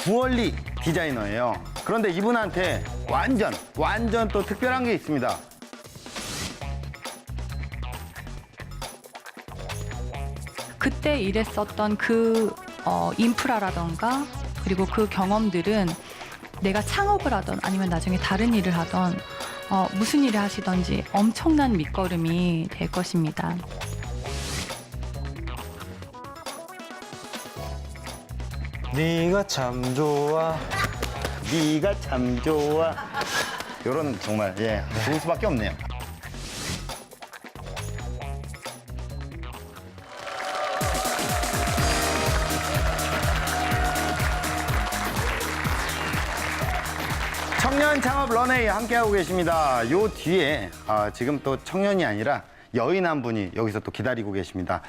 주얼리 디자이너예요. 그런데 이분한테 완전 또 특별한 게 있습니다. 그때 일했었던 그 인프라라던가 그리고 그 경험들은 내가 창업을 하던 아니면 나중에 다른 일을 하던 무슨 일을 하시던지 엄청난 밑거름이 될 것입니다. 네가 참 좋아. 네가 참 좋아. 요런 정말 좋을 수밖에 없네요. 청년 창업 런웨이 함께하고 계십니다. 요 뒤에 지금 또 청년이 아니라 여인 한 분이 여기서 또 기다리고 계십니다.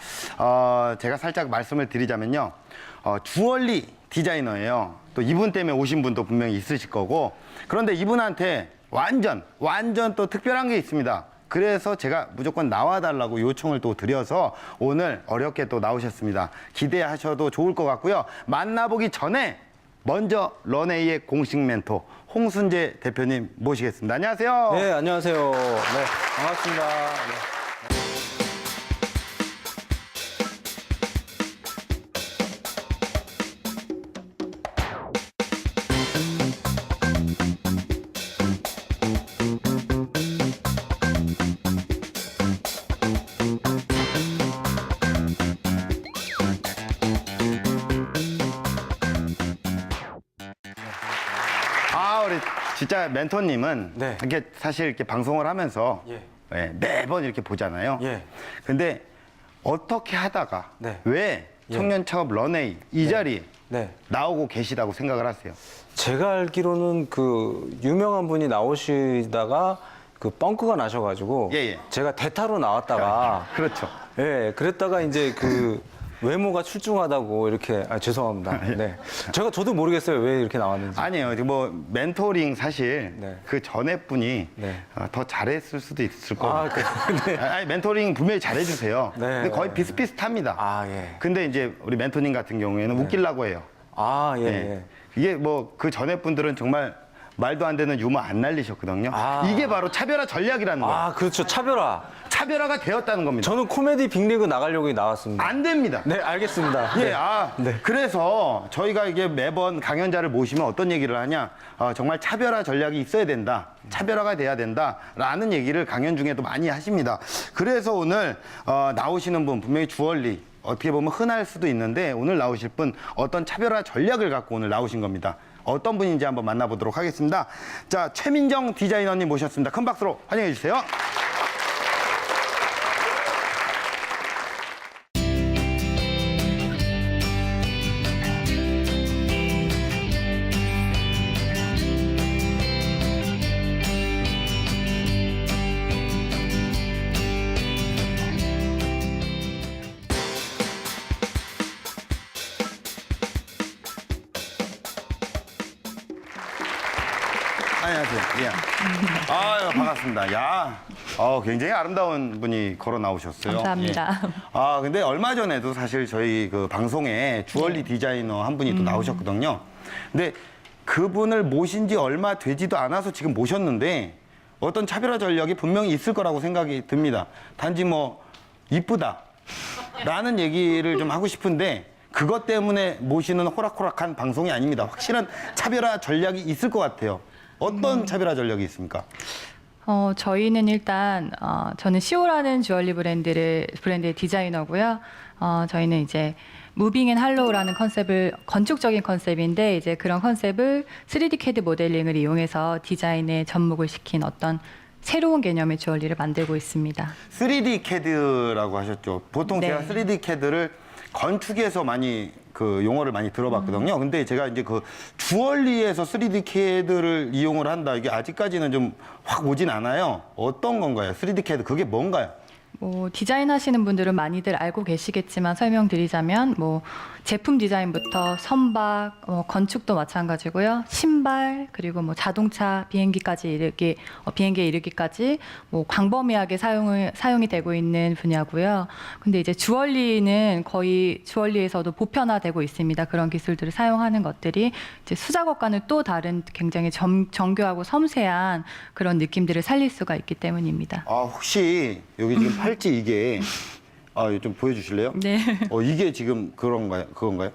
제가 살짝 말씀을 드리자면요. 주얼리 디자이너예요. 또 이분 때문에 오신 분도 분명히 있으실 거고. 그런데 이분한테 완전 또 특별한 게 있습니다. 그래서 제가 무조건 나와달라고 요청을 또 드려서 오늘 어렵게 또 나오셨습니다. 기대하셔도 좋을 것 같고요. 만나보기 전에 먼저 런웨이의 공식 멘토 홍순재 대표님 모시겠습니다. 안녕하세요. 네, 안녕하세요. 네, 반갑습니다. 네. 우리 진짜 멘토님은 네. 이렇게 사실 이렇게 방송을 하면서 매번 이렇게 보잖아요. 예. 근데 어떻게 하다가 네. 왜 청년 창업 런웨이 이 자리에 네. 나오고 계시다고 생각을 하세요? 제가 알기로는 그 유명한 분이 나오시다가 그 뻥크가 나셔가지고 제가 대타로 나왔다가 그렇죠. 예, 그랬다가 이제 그 외모가 출중하다고 이렇게 죄송합니다. 네. 저도 모르겠어요 왜 이렇게 나왔는지. 아니에요. 뭐 멘토링 사실 네. 그 전에 분이 네. 더 잘했을 수도 있을 거예요. 네. 아니 멘토링 분명히 잘해주세요. 네. 근데 거의 비슷비슷합니다. 예. 근데 이제 우리 멘토님 같은 경우에는 웃기려고 해요. 예. 예. 이게 뭐 그 전에 분들은 정말 말도 안 되는 유머 안 날리셨거든요. 이게 바로 차별화 전략이라는 거예요. 그렇죠. 차별화. 차별화가 되었다는 겁니다. 저는 코미디 빅리그 나가려고 나왔습니다. 안 됩니다. 네, 알겠습니다. 예, 네. 그래서 저희가 이게 매번 강연자를 모시면 어떤 얘기를 하냐, 정말 차별화 전략이 있어야 된다, 차별화가 돼야 된다라는 얘기를 강연 중에도 많이 하십니다. 그래서 오늘 나오시는 분 분명히 주얼리 어떻게 보면 흔할 수도 있는데 오늘 나오실 분 어떤 차별화 전략을 갖고 오늘 나오신 겁니다. 어떤 분인지 한번 만나보도록 하겠습니다. 자, 최민정 디자이너님 모셨습니다. 큰 박수로 환영해 주세요. 안녕하세요. 예. 반갑습니다. 굉장히 아름다운 분이 걸어 나오셨어요. 감사합니다. 예. 근데 얼마 전에도 사실 저희 그 방송에 주얼리 디자이너 한 분이 또 나오셨거든요. 근데 그분을 모신 지 얼마 되지도 않아서 지금 모셨는데 어떤 차별화 전략이 분명히 있을 거라고 생각이 듭니다. 단지 뭐 이쁘다라는 얘기를 좀 하고 싶은데 그것 때문에 모시는 호락호락한 방송이 아닙니다. 확실한 차별화 전략이 있을 것 같아요. 어떤 차별화 전략이 있습니까? 저희는 일단 저는 시오라는 주얼리 브랜드의 디자이너고요. 저희는 이제 무빙 앤 할로우라는 컨셉을 건축적인 컨셉인데 이제 그런 컨셉을 3D CAD 모델링을 이용해서 디자인에 접목을 시킨 어떤 새로운 개념의 주얼리를 만들고 있습니다. 3D CAD라고 하셨죠. 보통 네. 제가 3D CAD를 건축에서 많이 그 용어를 많이 들어봤거든요. 근데 제가 이제 그 주얼리에서 3D CAD를 이용을 한다. 이게 아직까지는 좀 확 오진 않아요. 어떤 건가요? 3D CAD 그게 뭔가요? 뭐 디자인하시는 분들은 많이들 알고 계시겠지만 설명드리자면 뭐 제품 디자인부터 선박, 건축도 마찬가지고요. 신발 그리고 뭐 자동차, 비행기에 이르기까지 뭐 광범위하게 사용이 되고 있는 분야고요. 근데 이제 주얼리는 거의 주얼리에서도 보편화되고 있습니다. 그런 기술들을 사용하는 것들이 이제 수작업과는 또 다른 굉장히 정교하고 섬세한 그런 느낌들을 살릴 수가 있기 때문입니다. 아, 혹시 여기 지금 팔찌 이게 좀 보여주실래요? 네. 이게 지금 그건가요?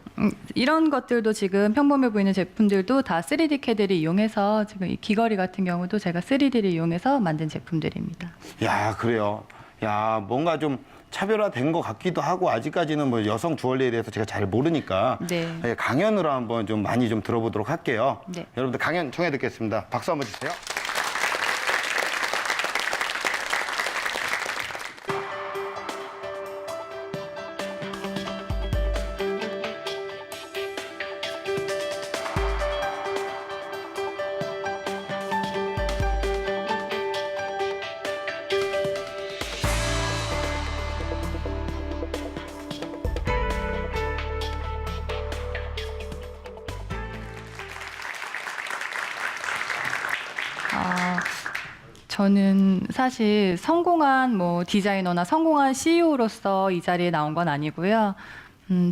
이런 것들도 지금 평범해 보이는 제품들도 다 3D CAD를 이용해서 지금 이 귀걸이 같은 경우도 제가 3D를 이용해서 만든 제품들입니다. 야, 그래요. 야, 뭔가 좀 차별화된 것 같기도 하고 아직까지는 뭐 여성 주얼리에 대해서 제가 잘 모르니까 네. 강연으로 한번 좀 많이 좀 들어보도록 할게요. 네. 여러분들 강연 청해 듣겠습니다. 박수 한번 주세요. 저는 사실 성공한 뭐 디자이너나 성공한 CEO로서 이 자리에 나온 건 아니고요.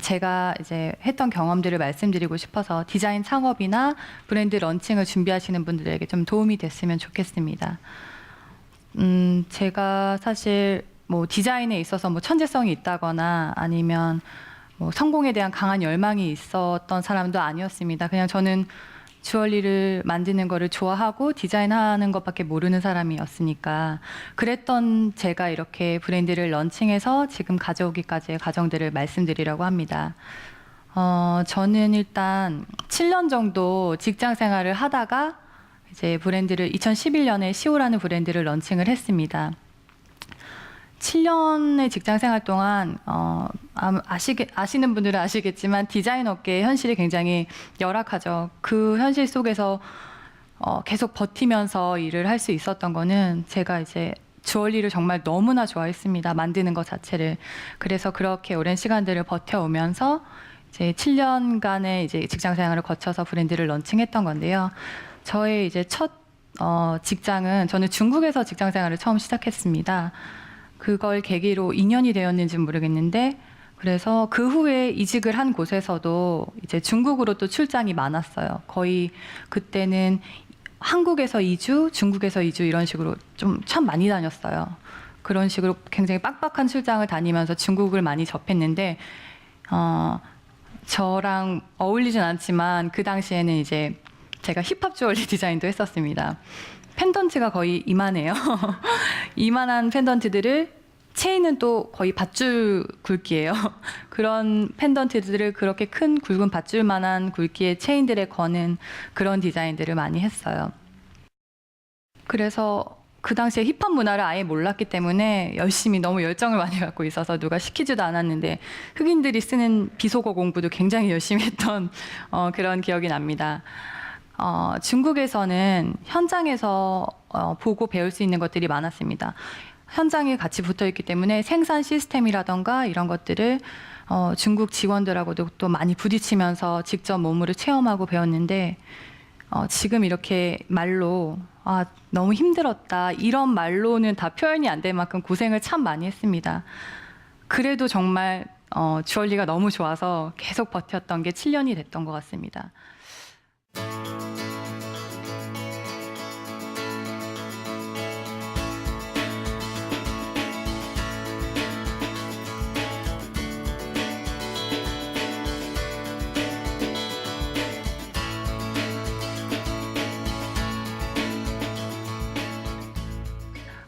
제가 이제 했던 경험들을 말씀드리고 싶어서 디자인 창업이나 브랜드 런칭을 준비하시는 분들에게 좀 도움이 됐으면 좋겠습니다. 제가 사실 뭐 디자인에 있어서 뭐 천재성이 있다거나 아니면 뭐 성공에 대한 강한 열망이 있었던 사람도 아니었습니다. 그냥 저는 주얼리를 만드는 거를 좋아하고 디자인하는 것밖에 모르는 사람이었으니까 그랬던 제가 이렇게 브랜드를 런칭해서 지금 가져오기까지의 과정들을 말씀드리려고 합니다. 저는 일단 7년 정도 직장 생활을 하다가 이제 브랜드를 2011년에 시오라는 브랜드를 런칭을 했습니다. 7년의 직장 생활 동안 아시는 분들은 아시겠지만 디자인 업계의 현실이 굉장히 열악하죠. 그 현실 속에서 계속 버티면서 일을 할 수 있었던 거는 제가 이제 주얼리를 정말 너무나 좋아했습니다. 만드는 것 자체를. 그래서 그렇게 오랜 시간들을 버텨오면서 이제 7년간의 이제 직장 생활을 거쳐서 브랜드를 런칭했던 건데요. 저의 이제 첫 직장은 저는 중국에서 직장 생활을 처음 시작했습니다. 그걸 계기로 2년이 되었는지 모르겠는데 그래서 그 후에 이직을 한 곳에서도 이제 중국으로 또 출장이 많았어요. 거의 그때는 한국에서 2주, 중국에서 2주 이런 식으로 좀 참 많이 다녔어요. 그런 식으로 굉장히 빡빡한 출장을 다니면서 중국을 많이 접했는데 저랑 어울리진 않지만 그 당시에는 이제 제가 힙합 주얼리 디자인도 했었습니다. 펜던트가 거의 이만해요. 이만한 펜던트들을 체인은 또 거의 밧줄 굵기예요. 그런 펜던트들을 그렇게 큰 굵은 밧줄만한 굵기의 체인들에 거는 그런 디자인들을 많이 했어요. 그래서 그 당시에 힙합 문화를 아예 몰랐기 때문에 열심히 너무 열정을 많이 갖고 있어서 누가 시키지도 않았는데 흑인들이 쓰는 비속어 공부도 굉장히 열심히 했던 그런 기억이 납니다. 중국에서는 현장에서 보고 배울 수 있는 것들이 많았습니다. 현장에 같이 붙어 있기 때문에 생산 시스템이라던가 이런 것들을 중국 직원들하고도 또 많이 부딪히면서 직접 몸으로 체험하고 배웠는데 지금 이렇게 말로 너무 힘들었다 이런 말로는 다 표현이 안 될 만큼 고생을 참 많이 했습니다. 그래도 정말 주얼리가 너무 좋아서 계속 버텼던 게 7년이 됐던 것 같습니다.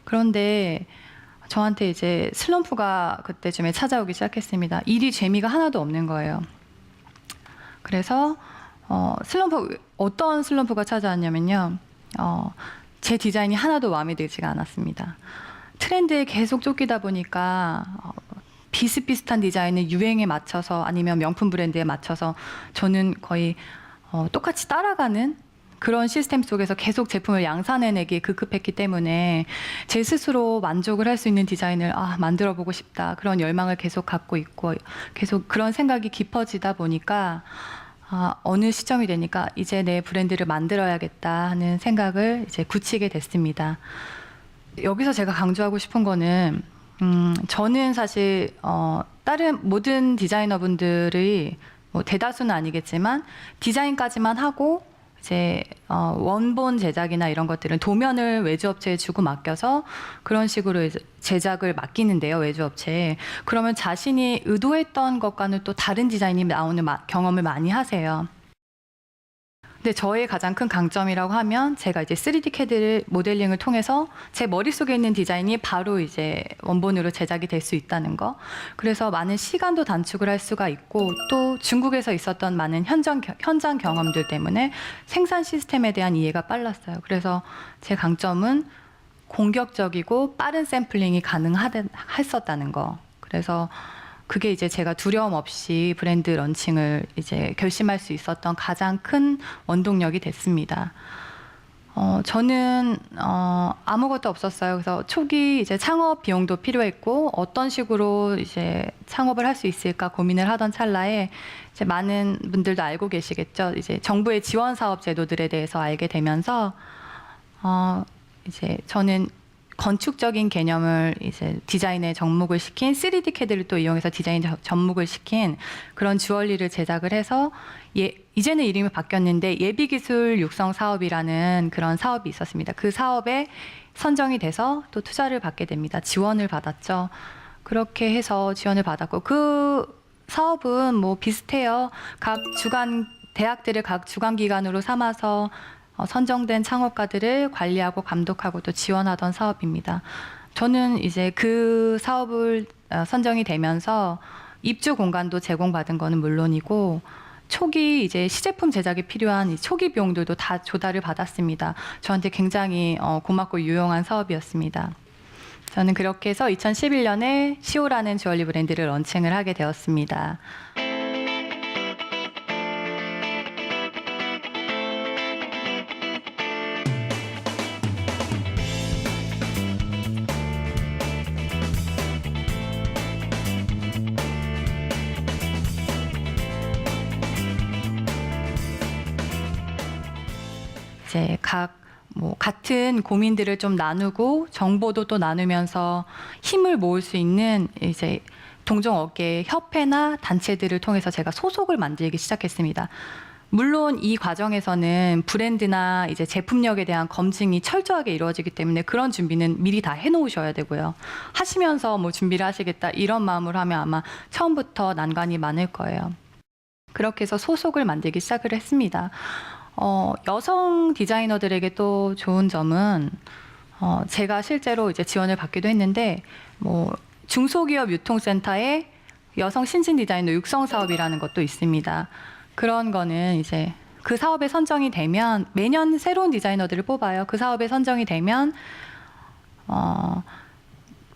그런데 저한테 이제 슬럼프가 그때쯤에 찾아오기 시작했습니다. 일이 재미가 하나도 없는 거예요. 그래서 어떤 슬럼프가 찾아왔냐면요. 제 디자인이 하나도 마음에 들지가 않았습니다. 트렌드에 계속 쫓기다 보니까 비슷비슷한 디자인을 유행에 맞춰서 아니면 명품 브랜드에 맞춰서 저는 거의 똑같이 따라가는 그런 시스템 속에서 계속 제품을 양산해내기에 급급했기 때문에 제 스스로 만족을 할 수 있는 디자인을 만들어 보고 싶다. 그런 열망을 계속 갖고 있고 계속 그런 생각이 깊어지다 보니까 어느 시점이 되니까 이제 내 브랜드를 만들어야겠다 하는 생각을 이제 굳히게 됐습니다. 여기서 제가 강조하고 싶은 거는 저는 사실 다른 모든 디자이너분들이 뭐 대다수는 아니겠지만 디자인까지만 하고 이제 원본 제작이나 이런 것들은 도면을 외주업체에 주고 맡겨서 그런 식으로 이제 제작을 맡기는데요, 외주업체에. 그러면 자신이 의도했던 것과는 또 다른 디자인이 나오는 경험을 많이 하세요. 근데 저의 가장 큰 강점이라고 하면 제가 이제 3D CAD 모델링을 통해서 제 머릿속에 있는 디자인이 바로 이제 원본으로 제작이 될 수 있다는 거. 그래서 많은 시간도 단축을 할 수가 있고 또 중국에서 있었던 많은 현장 경험들 때문에 생산 시스템에 대한 이해가 빨랐어요. 그래서 제 강점은 공격적이고 빠른 샘플링이 가능했었다는 거. 그래서 그게 이제 제가 두려움 없이 브랜드 런칭을 이제 결심할 수 있었던 가장 큰 원동력이 됐습니다. 저는 아무것도 없었어요. 그래서 초기 이제 창업 비용도 필요했고 어떤 식으로 이제 창업을 할 수 있을까 고민을 하던 찰나에 이제 많은 분들도 알고 계시겠죠. 이제 정부의 지원 사업 제도들에 대해서 알게 되면서 이제 저는 건축적인 개념을 이제 디자인에 접목을 시킨 3D CAD를 또 이용해서 디자인 접목을 시킨 그런 주얼리를 제작을 해서 이제는 이름이 바뀌었는데 예비기술 육성 사업이라는 그런 사업이 있었습니다. 그 사업에 선정이 돼서 또 투자를 받게 됩니다. 지원을 받았죠. 그렇게 해서 지원을 받았고 그 사업은 뭐 비슷해요. 대학들을 각 주관 기관으로 삼아서 선정된 창업가들을 관리하고 감독하고 또 지원하던 사업입니다. 저는 이제 그 사업을 선정이 되면서 입주 공간도 제공받은 거는 물론이고 초기 이제 시제품 제작에 필요한 이 초기 비용들도 다 조달을 받았습니다. 저한테 굉장히 고맙고 유용한 사업이었습니다. 저는 그렇게 해서 2011년에 시오라는 주얼리 브랜드를 런칭을 하게 되었습니다. 이제 같은 고민들을 좀 나누고 정보도 또 나누면서 힘을 모을 수 있는 이제 동종업계 협회나 단체들을 통해서 제가 소속을 만들기 시작했습니다. 물론 이 과정에서는 브랜드나 이제 제품력에 대한 검증이 철저하게 이루어지기 때문에 그런 준비는 미리 다 해놓으셔야 되고요. 하시면서 뭐 준비를 하시겠다 이런 마음으로 하면 아마 처음부터 난관이 많을 거예요. 그렇게 해서 소속을 만들기 시작을 했습니다. 여성 디자이너들에게 또 좋은 점은 제가 실제로 이제 지원을 받기도 했는데 뭐 중소기업 유통센터에 여성 신진 디자이너 육성 사업이라는 것도 있습니다. 그런 거는 이제 그 사업에 선정이 되면 매년 새로운 디자이너들을 뽑아요. 그 사업에 선정이 되면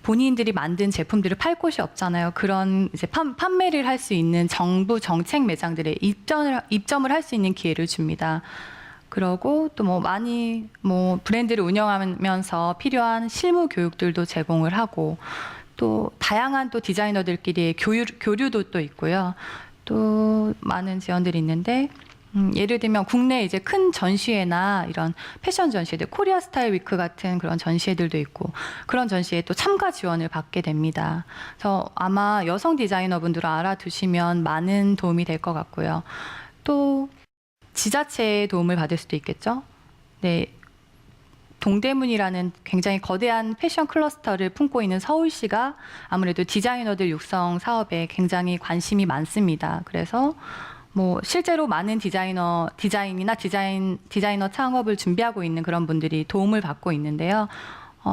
본인들이 만든 제품들을 팔 곳이 없잖아요. 그런 이제 판매를 할 수 있는 정부 정책 매장들에 입점을 할 수 있는 기회를 줍니다. 그러고 또 뭐 많이 브랜드를 운영하면서 필요한 실무 교육들도 제공을 하고 또 다양한 또 디자이너들끼리의 교류도 또 있고요. 또 많은 지원들이 있는데 예를 들면 국내 이제 큰 전시회나 이런 패션 전시회들, 코리아 스타일 위크 같은 그런 전시회들도 있고 그런 전시회에 또 참가 지원을 받게 됩니다. 그래서 아마 여성 디자이너분들을 알아두시면 많은 도움이 될 것 같고요. 또 지자체의 도움을 받을 수도 있겠죠. 네. 동대문이라는 굉장히 거대한 패션 클러스터를 품고 있는 서울시가 아무래도 디자이너들 육성 사업에 굉장히 관심이 많습니다. 그래서 뭐 실제로 많은 디자이너 창업을 준비하고 있는 그런 분들이 도움을 받고 있는데요.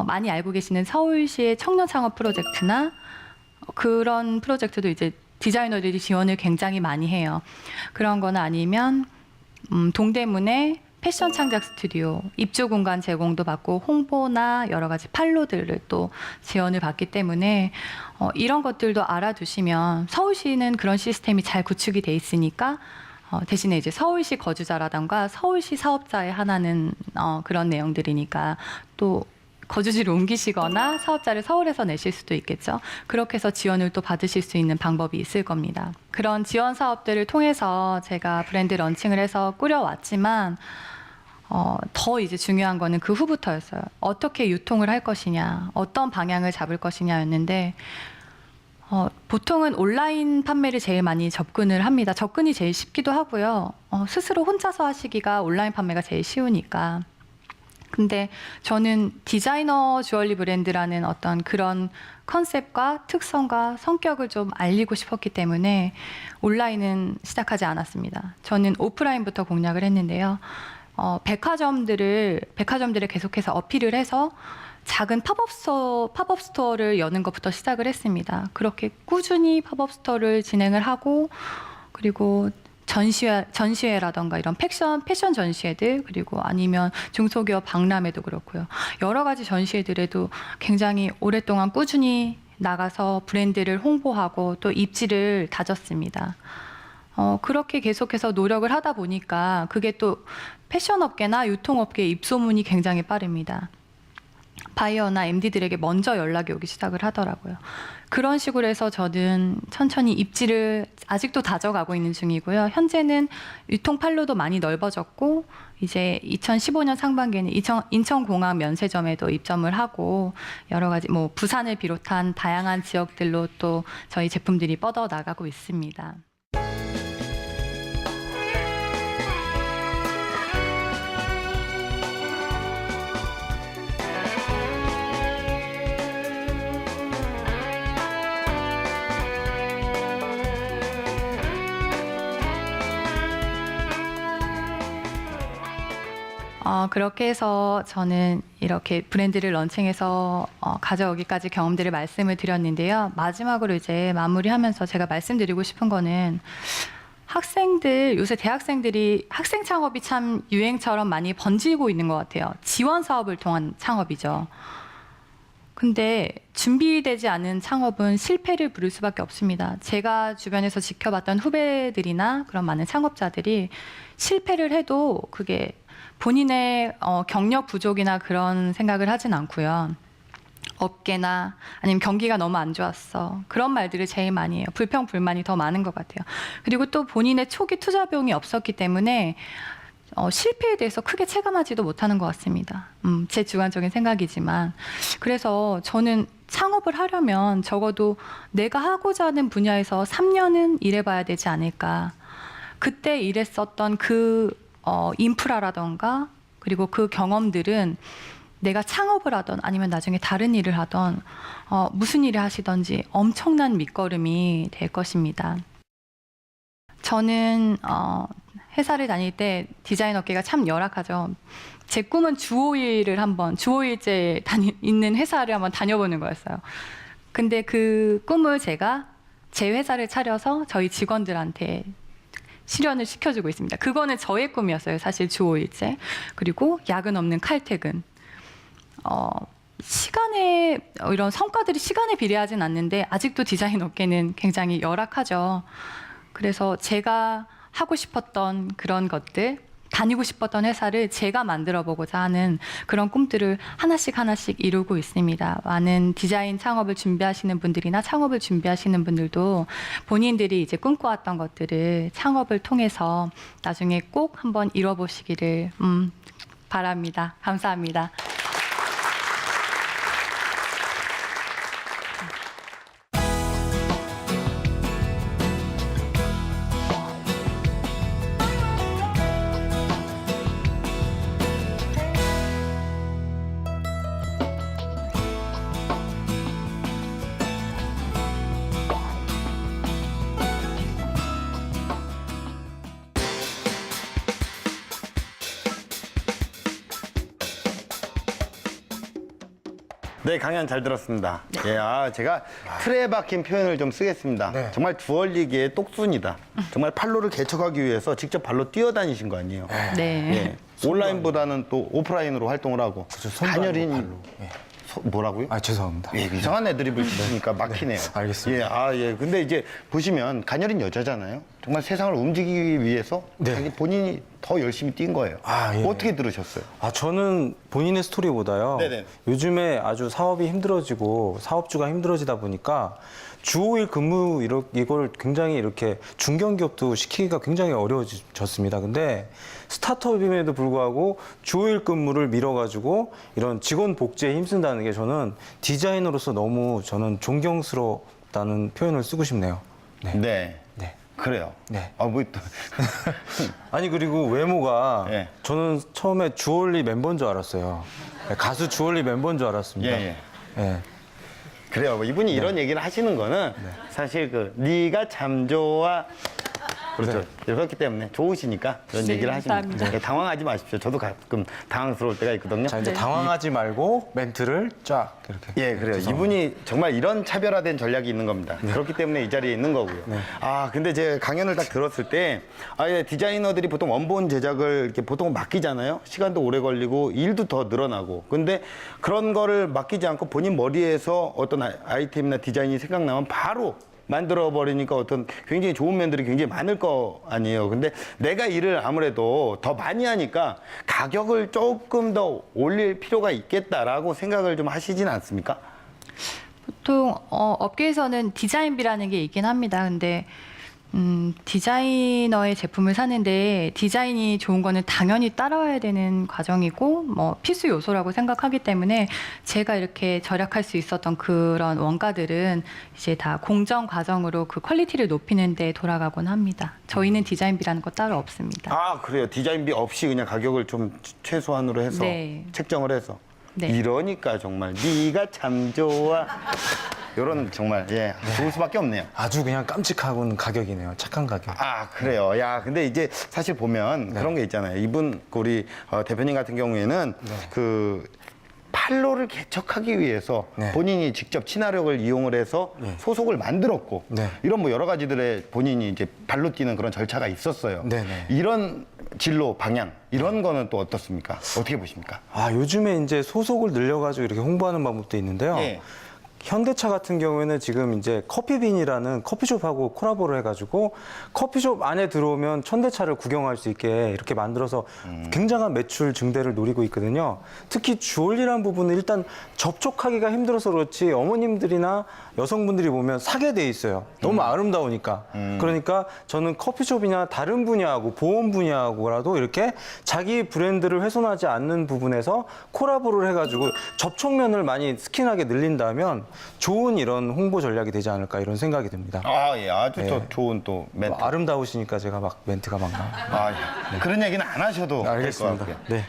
많이 알고 계시는 서울시의 청년 창업 프로젝트나 그런 프로젝트도 이제 디자이너들이 지원을 굉장히 많이 해요. 그런 거나 아니면 동대문에 패션 창작 스튜디오, 입주 공간 제공도 받고 홍보나 여러 가지 판로들을 또 지원을 받기 때문에 이런 것들도 알아두시면 서울시는 그런 시스템이 잘 구축이 돼 있으니까 대신에 이제 서울시 거주자라던가 서울시 사업자에 하나는 그런 내용들이니까 또 거주지를 옮기시거나 사업자를 서울에서 내실 수도 있겠죠. 그렇게 해서 지원을 또 받으실 수 있는 방법이 있을 겁니다. 그런 지원 사업들을 통해서 제가 브랜드 런칭을 해서 꾸려왔지만 더 이제 중요한 거는 그 후부터였어요. 어떻게 유통을 할 것이냐, 어떤 방향을 잡을 것이냐였는데 보통은 온라인 판매를 제일 많이 접근을 합니다. 접근이 제일 쉽기도 하고요. 스스로 혼자서 하시기가 온라인 판매가 제일 쉬우니까. 근데 저는 디자이너 주얼리 브랜드라는 어떤 그런 컨셉과 특성과 성격을 좀 알리고 싶었기 때문에 온라인은 시작하지 않았습니다. 저는 오프라인부터 공략을 했는데요. 백화점들에 계속해서 어필을 해서 작은 팝업 스토어를 여는 것부터 시작을 했습니다. 그렇게 꾸준히 팝업 스토어를 진행을 하고 그리고 전시회라던가 이런 패션 전시회들 그리고 아니면 중소기업 박람회도 그렇고요. 여러 가지 전시회들에도 굉장히 오랫동안 꾸준히 나가서 브랜드를 홍보하고 또 입지를 다졌습니다. 그렇게 계속해서 노력을 하다 보니까 그게 또 패션업계나 유통업계의 입소문이 굉장히 빠릅니다. 바이어나 MD들에게 먼저 연락이 오기 시작을 하더라고요. 그런 식으로 해서 저는 천천히 입지를 아직도 다져가고 있는 중이고요. 현재는 유통 판로도 많이 넓어졌고 이제 2015년 상반기에는 인천공항 면세점에도 입점을 하고 여러 가지 뭐 부산을 비롯한 다양한 지역들로 또 저희 제품들이 뻗어나가고 있습니다. 그렇게 해서 저는 이렇게 브랜드를 런칭해서 가져오기까지 경험들을 말씀을 드렸는데요. 마지막으로 이제 마무리하면서 제가 말씀드리고 싶은 거는 요새 대학생들이 학생 창업이 참 유행처럼 많이 번지고 있는 것 같아요. 지원 사업을 통한 창업이죠. 근데 준비되지 않은 창업은 실패를 부를 수밖에 없습니다. 제가 주변에서 지켜봤던 후배들이나 그런 많은 창업자들이 실패를 해도 그게 본인의 경력 부족이나 그런 생각을 하진 않고요. 업계나 아니면 경기가 너무 안 좋았어. 그런 말들을 제일 많이 해요. 불평, 불만이 더 많은 것 같아요. 그리고 또 본인의 초기 투자 비용이 없었기 때문에 실패에 대해서 크게 체감하지도 못하는 것 같습니다. 제 주관적인 생각이지만. 그래서 저는 창업을 하려면 적어도 내가 하고자 하는 분야에서 3년은 일해봐야 되지 않을까. 그때 일했었던 그 인프라라던가 그리고 그 경험들은 내가 창업을 하던 아니면 나중에 다른 일을 하던 무슨 일을 하시던지 엄청난 밑거름이 될 것입니다. 저는 회사를 다닐 때 디자인 업계가 참 열악하죠. 제 꿈은 주 5일째 있는 회사를 한번 다녀보는 거였어요. 근데 그 꿈을 제가 제 회사를 차려서 저희 직원들한테 실현을 시켜주고 있습니다. 그거는 저의 꿈이었어요. 사실 주 5일째. 그리고 야근 없는 칼퇴근. 이런 성과들이 시간에 비례하진 않는데 아직도 디자인 업계는 굉장히 열악하죠. 그래서 제가 하고 싶었던 그런 것들, 다니고 싶었던 회사를 제가 만들어 보고자 하는 그런 꿈들을 하나씩 이루고 있습니다. 많은 디자인 창업을 준비하시는 분들이나 창업을 준비하시는 분들도 본인들이 이제 꿈꿔왔던 것들을 창업을 통해서 나중에 꼭 한번 이뤄보시기를 바랍니다. 감사합니다. 네, 강연 잘 들었습니다. 예, 제가 틀에 박힌 표현을 좀 쓰겠습니다. 네. 정말 주얼리계의 똑순이다. 정말 판로를 개척하기 위해서 직접 발로 뛰어다니신 거 아니에요? 네. 예, 온라인보다는 또 오프라인으로 활동을 하고 그렇죠. 단열인 뭐라고요? 아, 죄송합니다. 예, 이상한 애드립을 치니까 막히네요. 알겠습니다. 예. 근데 이제 보시면 가녀린 여자잖아요. 정말 세상을 움직이기 위해서 네. 자기 본인이 더 열심히 뛴 거예요. 예. 어떻게 들으셨어요? 저는 본인의 스토리보다요. 네네. 요즘에 아주 사업이 힘들어지고 사업주가 힘들어지다 보니까 주 5일 근무 이걸 굉장히 이렇게 중견기업도 시키기가 굉장히 어려워졌습니다. 근데 스타트업임에도 불구하고 주 5일 근무를 밀어가지고 이런 직원 복지에 힘쓴다는 게 저는 디자이너로서 너무 저는 존경스럽다는 표현을 쓰고 싶네요. 네. 네. 그래요. 네. 뭐 또. 아니 그리고 외모가 예. 저는 처음에 주얼리 멤버인 줄 알았어요. 가수 주얼리 멤버인 줄 알았습니다. 예. 예. 그래요. 뭐 이분이 이런 얘기를 하시는 거는 사실 네가 참 좋아. 그렇죠. 그렇기 때문에 좋으시니까 그런 네, 얘기를 하시는 감사합니다. 거예요. 당황하지 마십시오. 저도 가끔 당황스러울 때가 있거든요. 자 이제 당황하지 말고 멘트를 쫙 이렇게. 예, 그래요. 죄송합니다. 이분이 정말 이런 차별화된 전략이 있는 겁니다. 그렇기 때문에 이 자리에 있는 거고요. 근데 제가 강연을 딱 들었을 때, 디자이너들이 보통 원본 제작을 이렇게 보통 맡기잖아요. 시간도 오래 걸리고 일도 더 늘어나고. 근데 그런 거를 맡기지 않고 본인 머리에서 어떤 아이템이나 디자인이 생각나면 바로 만들어 버리니까 어떤 굉장히 좋은 면들이 굉장히 많을 거 아니에요. 근데 내가 일을 아무래도 더 많이 하니까 가격을 조금 더 올릴 필요가 있겠다라고 생각을 좀 하시진 않습니까? 보통 업계에서는 디자인비라는 게 있긴 합니다. 근데 디자이너의 제품을 사는데 디자인이 좋은 거는 당연히 따라와야 되는 과정이고 뭐 필수 요소라고 생각하기 때문에 제가 이렇게 절약할 수 있었던 그런 원가들은 이제 다 공정 과정으로 그 퀄리티를 높이는 데 돌아가곤 합니다. 저희는 디자인비라는 거 따로 없습니다. 그래요. 디자인비 없이 그냥 가격을 좀 최소한으로 해서 네. 책정을 해서. 네. 이러니까 정말 네가 참 좋아. 이런 정말 좋을 수밖에 없네요. 아주 그냥 깜찍하고는 가격이네요. 착한 가격. 그래요. 근데 이제 사실 보면 그런 게 있잖아요. 이분 우리 대표님 같은 경우에는 그 판로를 개척하기 위해서 본인이 직접 친화력을 이용을 해서 소속을 만들었고 이런 뭐 여러 가지들의 본인이 이제 발로 뛰는 그런 절차가 있었어요. 이런 진로 방향 이런 거는 또 어떻습니까? 어떻게 보십니까? 요즘에 이제 소속을 늘려가지고 이렇게 홍보하는 방법도 있는데요. 현대차 같은 경우에는 지금 이제 커피빈이라는 커피숍하고 콜라보를 해가지고 커피숍 안에 들어오면 현대차를 구경할 수 있게 이렇게 만들어서 굉장한 매출 증대를 노리고 있거든요. 특히 주얼리라는 부분은 일단 접촉하기가 힘들어서 그렇지 어머님들이나 여성분들이 보면 사게 돼 있어요. 너무 아름다우니까. 그러니까 저는 커피숍이나 다른 분야하고 보험 분야하고라도 이렇게 자기 브랜드를 훼손하지 않는 부분에서 콜라보를 해가지고 접촉면을 많이 스킨하게 늘린다면 좋은 이런 홍보 전략이 되지 않을까 이런 생각이 듭니다. 아주 또 좋은 또 멘트. 아름다우시니까 제가 막 멘트가 막 나와요. 그런 얘기는 안 하셔도 될 것 알겠습니다. 같고요. 네.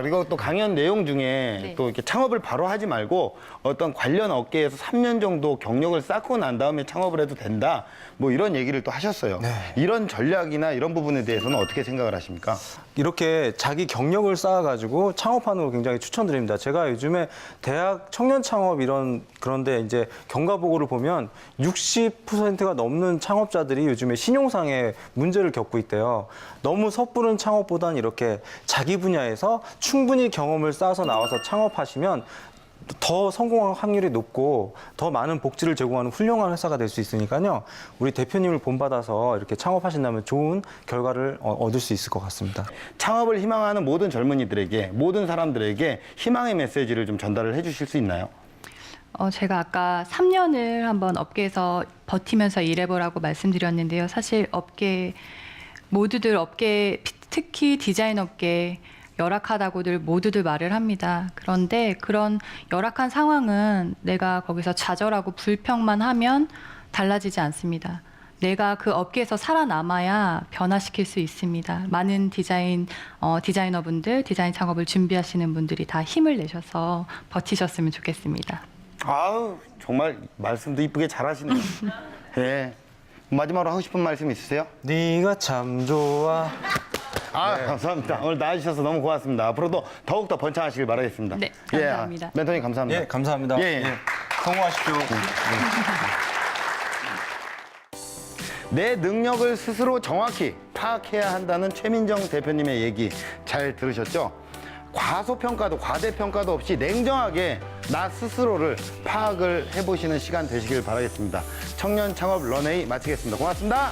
그리고 또 강연 내용 중에 또 이렇게 창업을 바로 하지 말고 어떤 관련 업계에서 3년 정도 경력을 쌓고 난 다음에 창업을 해도 된다. 뭐 이런 얘기를 또 하셨어요. 이런 전략이나 이런 부분에 대해서는 어떻게 생각을 하십니까? 이렇게 자기 경력을 쌓아가지고 창업하는 거 굉장히 추천드립니다. 제가 요즘에 대학 청년 창업 그런데 이제 경과 보고를 보면 60%가 넘는 창업자들이 요즘에 신용상의 문제를 겪고 있대요. 너무 섣부른 창업보다는 이렇게 자기 분야에서 충분히 경험을 쌓아서 나와서 창업하시면 더 성공할 확률이 높고 더 많은 복지를 제공하는 훌륭한 회사가 될 수 있으니까요. 우리 대표님을 본받아서 이렇게 창업하신다면 좋은 결과를 얻을 수 있을 것 같습니다. 창업을 희망하는 모든 젊은이들에게 모든 사람들에게 희망의 메시지를 좀 전달을 해 주실 수 있나요? 제가 아까 3년을 한번 업계에서 버티면서 일해보라고 말씀드렸는데요. 사실 모두들 특히 디자인 업계 열악하다고들 모두들 말을 합니다. 그런데 그런 열악한 상황은 내가 거기서 좌절하고 불평만 하면 달라지지 않습니다. 내가 그 업계에서 살아남아야 변화시킬 수 있습니다. 많은 디자이너분들, 디자인 창업을 준비하시는 분들이 다 힘을 내셔서 버티셨으면 좋겠습니다. 정말 말씀도 이쁘게 잘하시네요. 마지막으로 하고 싶은 말씀 있으세요? 네가 참 좋아. 감사합니다. 오늘 나와주셔서 너무 고맙습니다. 앞으로도 더욱더 번창하시길 바라겠습니다. 네, 감사합니다. 멘토님 감사합니다. 감사합니다. 성공하십시오. 내 능력을 스스로 정확히 파악해야 한다는 최민정 대표님의 얘기 잘 들으셨죠? 과소평가도 과대평가도 없이 냉정하게 나 스스로를 파악을 해보시는 시간 되시길 바라겠습니다. 청년 창업 런웨이 마치겠습니다. 고맙습니다.